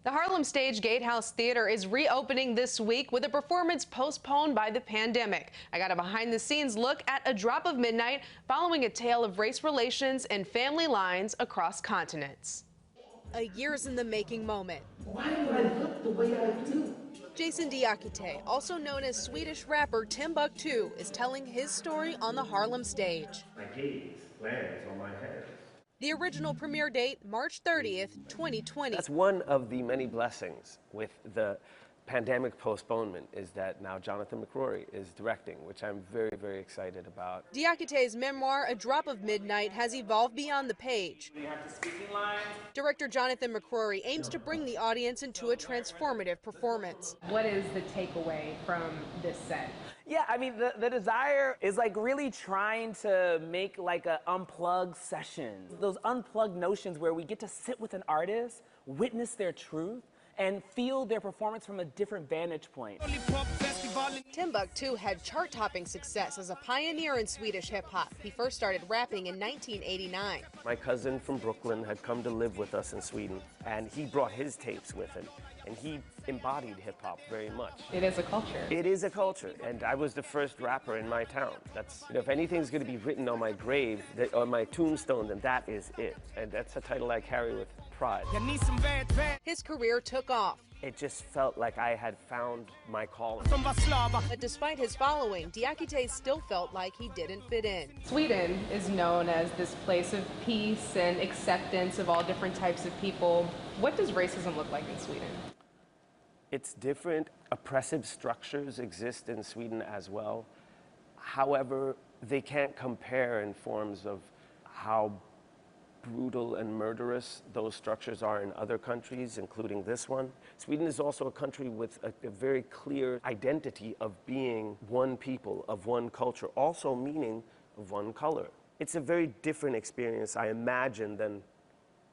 The Harlem Stage Gatehouse Theater is reopening this week with a performance postponed by the pandemic. I got a behind-the-scenes look at A Drop of Midnight following a tale of race relations and family lines across continents. A years-in-the-making moment. Why do I look the way I do? Jason Diakite, also known as Swedish rapper Timbuktu, is telling his story on the Harlem stage. My gaze lands on my hands. The original premiere date, March 30th, 2020. That's one of the many blessings with the pandemic postponement, is that now Jonathan McCrory is directing, which I'm very, very excited about. Diakite's memoir, A Drop of Midnight, has evolved beyond the page. We have the speaking lines. Director Jonathan McCrory aims to bring the audience into a transformative performance. What is the takeaway from this set? Yeah, I mean, the desire is like really trying to make like a unplugged session. Those unplugged notions where we get to sit with an artist, witness their truth, and feel their performance from a different vantage point. Timbuktu had chart-topping success as a pioneer in Swedish hip-hop. He first started rapping in 1989. My cousin from Brooklyn had come to live with us in Sweden, and he brought his tapes with him, and he embodied hip-hop very much. It is a culture. It is a culture, and I was the first rapper in my town. That's, if anything's going to be written on my grave, on my tombstone, then that is it. And that's a title I carry with pride. His career took off. It just felt like I had found my calling. But despite his following, Diakite still felt like he didn't fit in. Sweden is known as this place of peace and acceptance of all different types of people. What does racism look like in Sweden? It's different. Oppressive structures exist in Sweden as well. However, they can't compare in forms of how brutal and murderous those structures are in other countries, including this one. Sweden is also a country with a very clear identity of being one people, of one culture, also meaning of one color. It's a very different experience, I imagine, than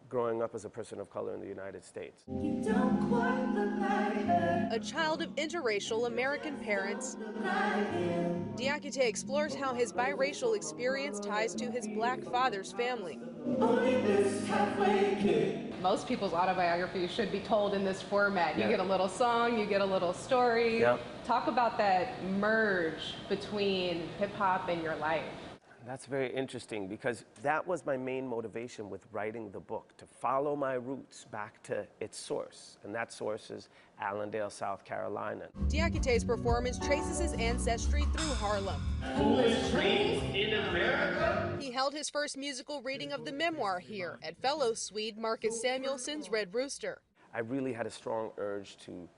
growing up as a person of color in the United States. You don't quite look like her. A child of interracial American parents, Diakite explores how his biracial experience ties to his black father's family. Only this halfway kick. Most people's autobiographies should be told in this format. You Yeah. get a little song, you get a little story. Yep. Talk about that merge between hip-hop and your life. That's very interesting, because that was my main motivation with writing the book, to follow my roots back to its source, and that source is Allendale, South Carolina. Diakite's performance traces his ancestry through Harlem. Foolish dreams in America? He held his first musical reading of the memoir here at fellow Swede Marcus Samuelsson's Red Rooster. I really had a strong urge to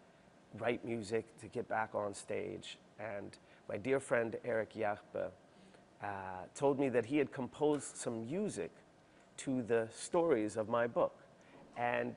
write music, to get back on stage, and my dear friend Eric Järpe told me that he had composed some music to the stories of my book. And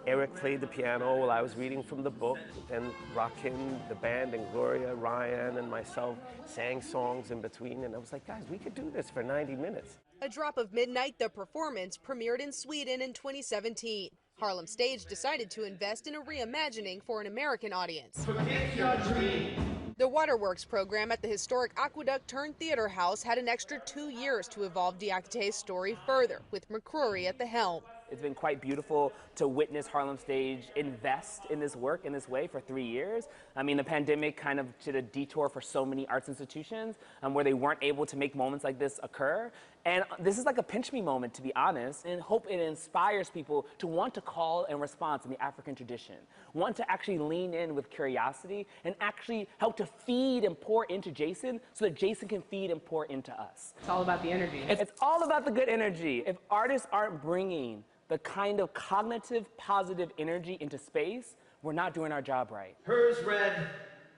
Eric played the piano while I was reading from the book, and Rakim, the band, and Gloria, Ryan, and myself sang songs in between, and I was like, guys, we could do this for 90 minutes. A Drop of Midnight, the performance, premiered in Sweden in 2017. Harlem Stage decided to invest in a reimagining for an American audience. Forget your dream. The Waterworks program at the historic Aqueduct-turned-Theater House had an extra 2 years to evolve Diakite's story further, with McCrory at the helm. It's been quite beautiful to witness Harlem Stage invest in this work in this way for 3 years. I mean, the pandemic kind of did a detour for so many arts institutions where they weren't able to make moments like this occur. And this is like a pinch me moment, to be honest, and hope it inspires people to want to call and respond to the African tradition, want to actually lean in with curiosity and actually help to feed and pour into Jason so that Jason can feed and pour into us. It's all about the energy. It's all about the good energy. If artists aren't bringing the kind of cognitive, positive energy into space, we're not doing our job right. Hers read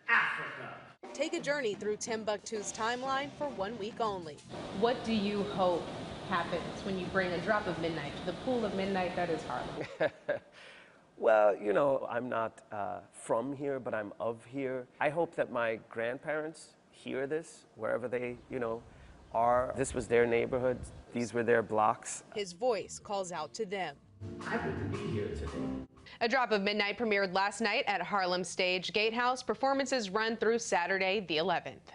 Africa. Take a journey through Timbuktu's timeline for 1 week only. What do you hope happens when you bring A Drop of Midnight to the pool of midnight that is Harlem? Well, you know, I'm not from here, but I'm of here. I hope that my grandparents hear this wherever they, are. This was their neighborhood. These were their blocks. His voice calls out to them. Happy to be here today. A Drop of Midnight premiered last night at Harlem Stage Gatehouse. Performances run through Saturday the 11th.